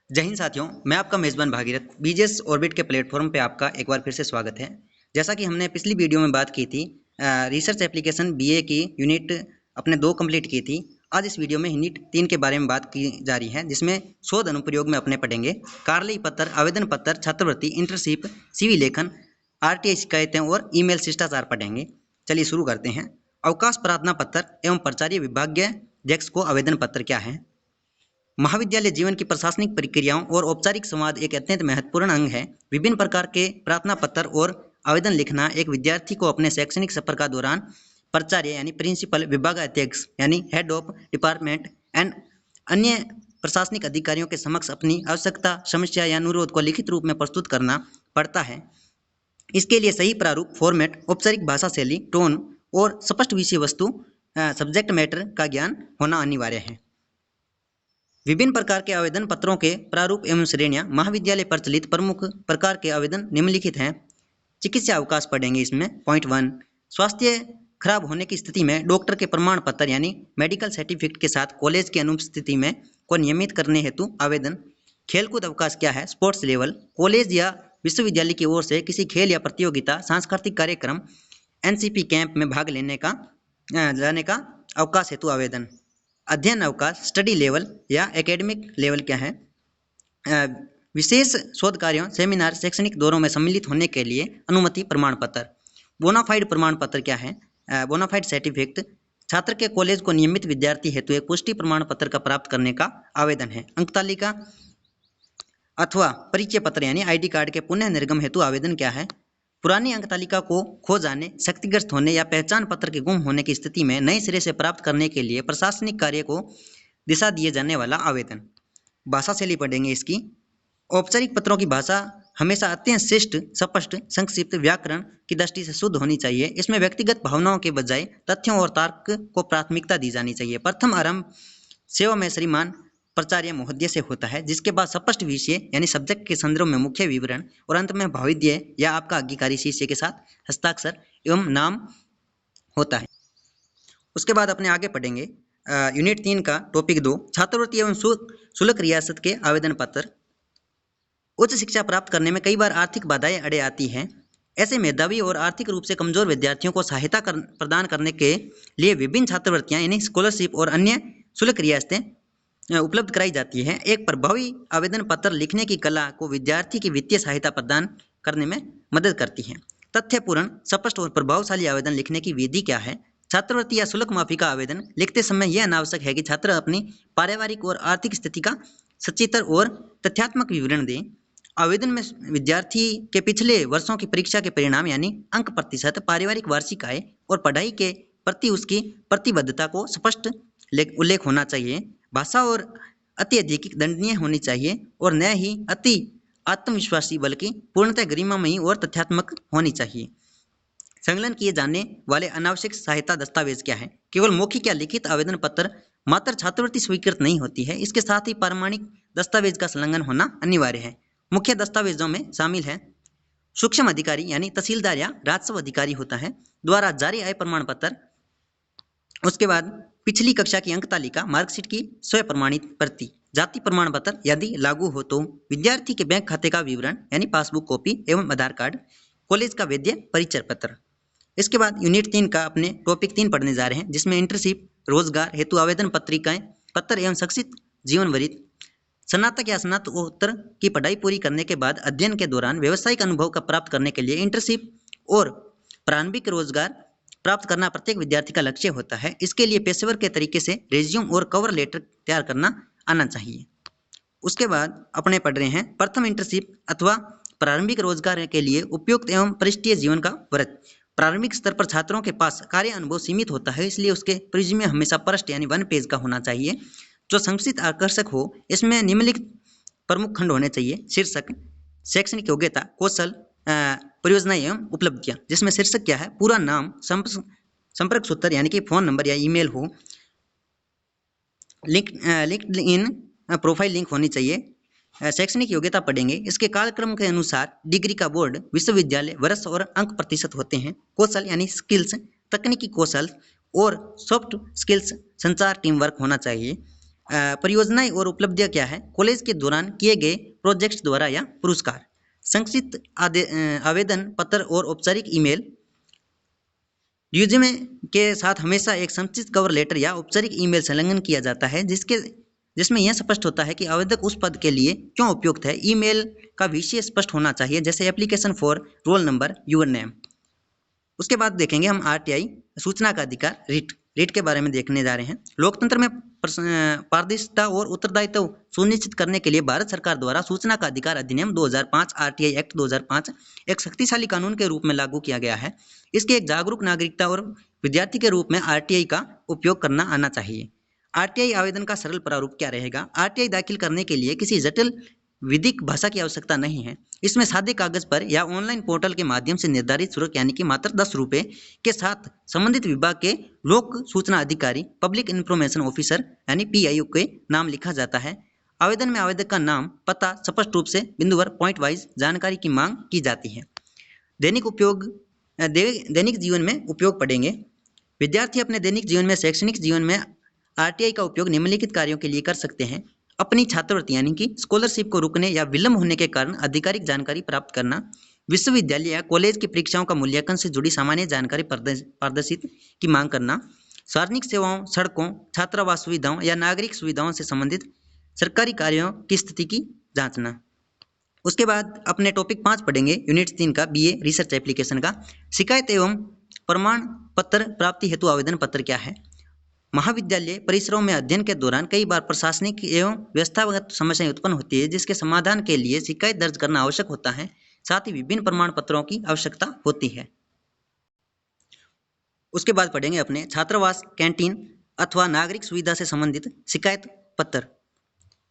जय हिंद साथियों, मैं आपका मेज़बान भागीरथ बीजेएस ऑर्बिट के प्लेटफॉर्म पे आपका एक बार फिर से स्वागत है। जैसा कि हमने पिछली वीडियो में बात की थी, रिसर्च एप्लीकेशन बीए की यूनिट अपने 2 कंप्लीट की थी। आज इस वीडियो में यूनिट 3 के बारे में बात की जा रही है, जिसमें शोध अनुप्रयोग में अपने पढ़ेंगे कार्रवाई पत्र, आवेदन पत्र, छात्रवृत्ति, इंटर्नशिप, सीवी लेखन, आरटीआई शिकायतें और ईमेल शिष्टाचार पढ़ेंगे। चलिए शुरू करते हैं। अवकाश प्रार्थना पत्र एवं प्राचार्य विभागाध्यक्ष को आवेदन पत्र क्या है? महाविद्यालय जीवन की प्रशासनिक प्रक्रियाओं और औपचारिक संवाद एक अत्यंत महत्वपूर्ण अंग है। विभिन्न प्रकार के प्रार्थना पत्र और आवेदन लिखना एक विद्यार्थी को अपने शैक्षणिक सफर का दौरान प्राचार्य यानी प्रिंसिपल, विभागाध्यक्ष यानी हेड ऑफ डिपार्टमेंट एंड अन्य प्रशासनिक अधिकारियों के समक्ष अपनी आवश्यकता, समस्या या अनुरोध को लिखित रूप में प्रस्तुत करना पड़ता है। इसके लिए सही प्रारूप, फॉर्मेट, औपचारिक भाषा शैली, टोन और स्पष्ट विषय वस्तु सब्जेक्ट मैटर का ज्ञान होना अनिवार्य है। विभिन्न प्रकार के आवेदन पत्रों के प्रारूप एवं श्रेणियां। महाविद्यालय प्रचलित प्रमुख प्रकार के आवेदन निम्नलिखित हैं। चिकित्सा अवकाश पढ़ेंगे इसमें। पॉइंट 1, स्वास्थ्य खराब होने की स्थिति में डॉक्टर के प्रमाण पत्र यानी मेडिकल सर्टिफिकेट के साथ कॉलेज की अनुपस्थिति में को नियमित करने हेतु आवेदन। खेलकूद अवकाश क्या है? स्पोर्ट्स लेवल, कॉलेज या विश्वविद्यालय की ओर से किसी खेल या प्रतियोगिता, सांस्कृतिक कार्यक्रम, एनसीपी कैंप में भाग जाने का अवकाश हेतु आवेदन। अध्ययन अवकाश, स्टडी लेवल या एकेडमिक लेवल क्या है? विशेष शोध कार्यों, सेमिनार, शैक्षणिक दौरों में सम्मिलित होने के लिए अनुमति प्रमाण पत्र। बोनाफाइड प्रमाण पत्र क्या है? बोनाफाइड सर्टिफिकेट छात्र के कॉलेज को नियमित विद्यार्थी हेतु एक पुष्टि प्रमाण पत्र का प्राप्त करने का आवेदन है। अंक तालिका अथवा परिचय पत्र यानी आईडी कार्ड के पुनः निर्गम हेतु आवेदन क्या है? पुरानी अंक तालिका को खो जाने, क्षतिग्रस्त होने या पहचान पत्र के गुम होने की स्थिति में नए सिरे से प्राप्त करने के लिए प्रशासनिक कार्य को दिशा दिए जाने वाला आवेदन। भाषा शैली पढ़ेंगे इसकी। औपचारिक पत्रों की भाषा हमेशा अत्यंत शिष्ट, स्पष्ट, संक्षिप्त, व्याकरण की दृष्टि से शुद्ध होनी चाहिए। इसमें व्यक्तिगत भावनाओं के बजाय तथ्यों और तर्क को प्राथमिकता दी जानी चाहिए। प्रथम आरंभ सेवा में श्रीमान प्राचार्य महोदय से होता है, जिसके बाद स्पष्ट विषय यानी सब्जेक्ट के संदर्भ में मुख्य विवरण और अंत में भाविद्य या आपका आज्ञाकारी शिष्य के साथ हस्ताक्षर एवं नाम होता है। उसके बाद अपने आगे पढ़ेंगे यूनिट 3 का टॉपिक 2, छात्रवृत्ति एवं शुल्क रियासत के आवेदन पत्र। उच्च शिक्षा प्राप्त करने में कई बार आर्थिक बाधाएं अड़े आती हैं। ऐसे मेधावी और आर्थिक रूप से कमजोर विद्यार्थियों को सहायता प्रदान करने के लिए विभिन्न छात्रवृत्तियां यानी स्कॉलरशिप और अन्य शुल्क रियासतें उपलब्ध कराई जाती है। एक प्रभावी आवेदन पत्र लिखने की कला को विद्यार्थी की वित्तीय सहायता प्रदान करने में मदद करती है। तथ्यपूर्ण, स्पष्ट और प्रभावशाली आवेदन लिखने की विधि क्या है? छात्रवृत्ति या शुल्क माफी का आवेदन लिखते समय यह अनावश्यक है कि छात्र अपनी पारिवारिक और आर्थिक स्थिति का सचित्र और तथ्यात्मक विवरण दें। आवेदन में विद्यार्थी के पिछले वर्षों की परीक्षा के परिणाम यानी अंक प्रतिशत, पारिवारिक वार्षिक आय और पढ़ाई के प्रति उसकी प्रतिबद्धता को स्पष्ट उल्लेख होना चाहिए। भाषा और अत्यधिक दंडनीय होनी चाहिए और न ही अति आत्मविश्वासी बल्कि पूर्णतः गरिमामयी और तथ्यात्मक होनी चाहिए। संकलन किए जाने वाले अनावश्यक सहायता दस्तावेज क्या है? केवल मौखिक या लिखित आवेदन पत्र मात्र छात्रवृत्ति स्वीकृत नहीं होती है, इसके साथ ही प्रमाणिक दस्तावेज का संलग्न होना अनिवार्य है। मुख्य दस्तावेजों में शामिल है सूक्ष्म अधिकारी यानी तहसीलदार या राजस्व अधिकारी होता है द्वारा जारी आय प्रमाण पत्र। उसके बाद पिछली कक्षा की अंक तालिका, मार्कशीट की स्व प्रमाणित प्रति, जाति प्रमाण पत्र यदि लागू हो तो, विद्यार्थी के बैंक खाते का विवरण यानी पासबुक कॉपी एवं आधार कार्ड, कॉलेज का वैध परिचय पत्र। इसके बाद यूनिट 3 का अपने टॉपिक 3 पढ़ने जा रहे हैं, जिसमें इंटर्नशिप, रोजगार हेतु आवेदन पत्रिकाएं, पत्र एवं शैक्षिक जीवन वृत्ति। स्नातक या स्नातकोत्तर की पढ़ाई पूरी करने के बाद अध्ययन के दौरान व्यावसायिक अनुभव का प्राप्त करने के लिए इंटर्नशिप और प्रारंभिक रोजगार प्राप्त करना प्रत्येक विद्यार्थी का लक्ष्य होता है। इसके लिए पेशेवर के तरीके से रेज्यूम और कवर लेटर तैयार करना आना चाहिए। उसके बाद अपने पढ़ रहे हैं प्रथम इंटर्नशिप अथवा प्रारंभिक रोजगार के लिए उपयुक्त एवं परिष्टीय जीवन का व्रत। प्रारंभिक स्तर पर छात्रों के पास कार्य अनुभव सीमित होता है, इसलिए उसके रिज्यूमे हमेशा पृष्ठ यानी 1 पेज का होना चाहिए जो संक्षिप्त, आकर्षक हो। इसमें निम्नलिखित प्रमुख खंड होने चाहिए। शीर्षक, शैक्षणिक योग्यता, कौशल, परियोजना एवं उपलब्धियां। जिसमें शीर्षक क्या है? पूरा नाम, संपर्क सूत्र यानी कि फोन नंबर या ईमेल हो, लिंक्ड इन प्रोफाइल लिंक होनी चाहिए। शैक्षणिक योग्यता पढ़ेंगे। इसके कार्यक्रम के अनुसार डिग्री का बोर्ड, विश्वविद्यालय, वर्ष और अंक प्रतिशत होते हैं। कौशल यानी स्किल्स, तकनीकी कौशल और सॉफ्ट स्किल्स, संचार, टीम वर्क होना चाहिए। परियोजनाएं और उपलब्धियां क्या है, कॉलेज के दौरान किए गए प्रोजेक्ट्स द्वारा या पुरस्कार, संक्षिप्त आवेदन पत्र और औपचारिक ईमेल। रिज्यूमे के साथ हमेशा एक संक्षिप्त कवर लेटर या औपचारिक ईमेल संलग्न किया जाता है जिसमें यह स्पष्ट होता है कि आवेदक उस पद के लिए क्यों उपयुक्त है। ईमेल का विषय स्पष्ट होना चाहिए, जैसे application for roll number, your name. उसके बाद देखेंगे हम आरटीआई, सूचना का अधिकार, रीट के बारे में देखने जा रहे हैं। लोकतंत्र में पारदर्शिता और उत्तरदायित्व सुनिश्चित करने के लिए भारत सरकार द्वारा सूचना का अधिकार अधिनियम 2005 आरटीआई एक्ट 2005 एक शक्तिशाली कानून के रूप में लागू किया गया है। इसके एक जागरूक नागरिकता और विद्यार्थी के रूप में आरटीआई का उपयोग करना आना चाहिए। आरटीआई आवेदन का सरल प्रारूप क्या रहेगा? आरटीआई दाखिल करने के लिए किसी जटिल विधिक भाषा की आवश्यकता नहीं है। इसमें सादे कागज पर या ऑनलाइन पोर्टल के माध्यम से निर्धारित शुल्क यानी कि मात्र 10 रुपये के साथ संबंधित विभाग के लोक सूचना अधिकारी, पब्लिक इंफॉर्मेशन ऑफिसर यानी पीआईओ के नाम लिखा जाता है। आवेदन में आवेदक का नाम, पता स्पष्ट रूप से बिंदुवार पॉइंट वाइज जानकारी की मांग की जाती है। दैनिक जीवन में उपयोग पढ़ेंगे। विद्यार्थी अपने दैनिक जीवन में, शैक्षणिक जीवन में आरटीआई का उपयोग निम्नलिखित कार्यों के लिए कर सकते हैं। अपनी छात्रवृत्ति यानी कि स्कॉलरशिप को रुकने या विलंब होने के कारण आधिकारिक जानकारी प्राप्त करना, विश्वविद्यालय या कॉलेज की परीक्षाओं का मूल्यांकन से जुड़ी सामान्य जानकारी प्रदर्शित की मांग करना, सार्वजनिक सेवाओं, सड़कों, छात्रावास सुविधाओं या नागरिक सुविधाओं से संबंधित सरकारी कार्यों की स्थिति की जांचना। उसके बाद अपने टॉपिक 5 पढ़ेंगे, यूनिट 3 का बीए रिसर्च एप्लीकेशन का। शिकायत एवं प्रमाण पत्र प्राप्ति हेतु आवेदन पत्र क्या है? महाविद्यालय परिसरों में अध्ययन के दौरान कई बार प्रशासनिक एवं व्यवस्थागत समस्याएं उत्पन्न होती है, जिसके समाधान के लिए शिकायत दर्ज करना आवश्यक होता है। साथ ही विभिन्न प्रमाण पत्रों की आवश्यकता होती है। उसके बाद पढ़ेंगे अपने छात्रावास, कैंटीन अथवा नागरिक सुविधा से संबंधित शिकायत पत्र।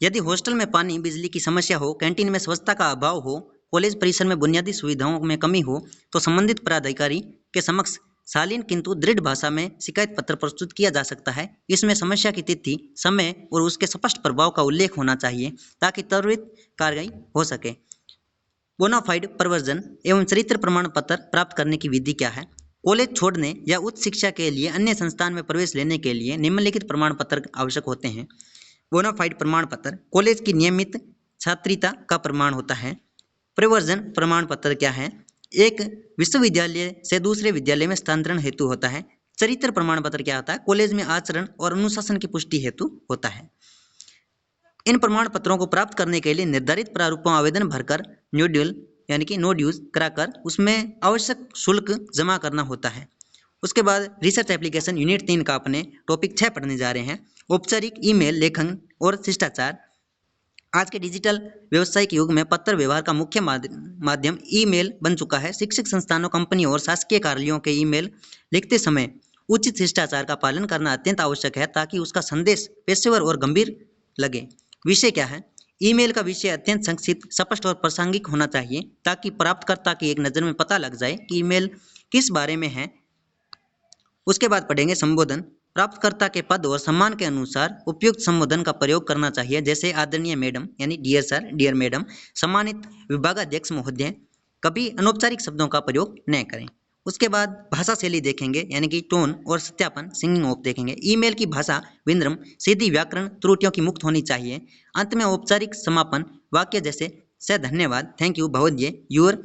यदि हॉस्टल में पानी बिजली की समस्या हो, कैंटीन में स्वच्छता का अभाव हो, कॉलेज परिसर में बुनियादी सुविधाओं में कमी हो, तो संबंधित पदाधिकारी के समक्ष शालीन किंतु दृढ़ भाषा में शिकायत पत्र प्रस्तुत किया जा सकता है। इसमें समस्या की तिथि, समय और उसके स्पष्ट प्रभाव का उल्लेख होना चाहिए ताकि त्वरित कार्रवाई हो सके। बोनाफाइड प्रवर्जन एवं चरित्र प्रमाण पत्र प्राप्त करने की विधि क्या है? कॉलेज छोड़ने या उच्च शिक्षा के लिए अन्य संस्थान में प्रवेश लेने के लिए निम्नलिखित प्रमाण पत्र आवश्यक होते हैं। बोनाफाइड प्रमाण पत्र कॉलेज की नियमित छात्रिता का प्रमाण होता है। प्रवर्जन प्रमाण पत्र क्या है? एक विश्वविद्यालय से दूसरे विद्यालय में स्थानांतरण हेतु होता है। चरित्र प्रमाण पत्र क्या होता है? कॉलेज में आचरण और अनुशासन की पुष्टि हेतु होता है। इन प्रमाण पत्रों को प्राप्त करने के लिए निर्धारित प्रारूपों आवेदन भरकर नोड्यूल यानी कि नो ड्यूज कराकर उसमें आवश्यक शुल्क जमा करना होता है। उसके बाद रिसर्च एप्लीकेशन यूनिट 3 का अपने टॉपिक 6 पढ़ने जा रहे हैं। औपचारिक ईमेल लेखन और शिष्टाचार। आज के डिजिटल व्यावसायिक युग में पत्र व्यवहार का मुख्य माध्यम ईमेल बन चुका है। शिक्षक संस्थानों, कंपनियों और शासकीय कार्यालयों के ईमेल लिखते समय उचित शिष्टाचार का पालन करना अत्यंत आवश्यक है ताकि उसका संदेश पेशेवर और गंभीर लगे। विषय क्या है? ईमेल का विषय अत्यंत संक्षिप्त, स्पष्ट और प्रासंगिक होना चाहिए ताकि प्राप्तकर्ता की एक नज़र में पता लग जाए कि ईमेल किस बारे में है। उसके बाद पढ़ेंगे संबोधन। प्राप्तकर्ता के पद और सम्मान के अनुसार उपयुक्त संबोधन का प्रयोग करना चाहिए, जैसे आदरणीय मैडम यानी डियर सर, डियर मैडम, सम्मानित विभागाध्यक्ष महोदय। कभी अनौपचारिक शब्दों का प्रयोग न करें। उसके बाद भाषा शैली देखेंगे यानी कि टोन और सत्यापन, सिंगिंग ऑफ देखेंगे। ईमेल की भाषा विनम्र, सीधी, व्याकरण त्रुटियों की मुक्त होनी चाहिए। अंत में औपचारिक समापन वाक्य जैसे से धन्यवाद, थैंक यू, भवद्य, यूर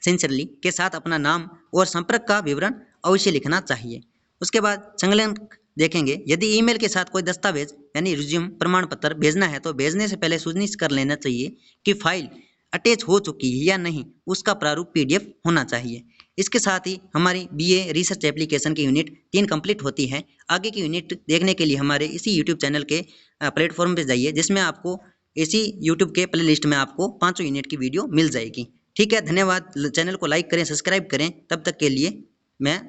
सिंसियरली के साथ अपना नाम और संपर्क का विवरण अवश्य लिखना चाहिए। उसके बाद संलग्न देखेंगे। यदि ईमेल के साथ कोई दस्तावेज यानी रिज्यूम प्रमाण पत्र भेजना है तो भेजने से पहले सुनिश्चित कर लेना चाहिए कि फाइल अटैच हो चुकी है या नहीं, उसका प्रारूप पीडीएफ होना चाहिए। इसके साथ ही हमारी बीए रिसर्च एप्लीकेशन की यूनिट 3 कंप्लीट होती है। आगे की यूनिट देखने के लिए हमारे इसी यूट्यूब चैनल के प्लेटफॉर्म पर जाइए, जिसमें आपको इसी यूट्यूब के प्ले लिस्ट में आपको 5 यूनिट की वीडियो मिल जाएगी। ठीक है, धन्यवाद। चैनल को लाइक करें, सब्सक्राइब करें। तब तक के लिए मैं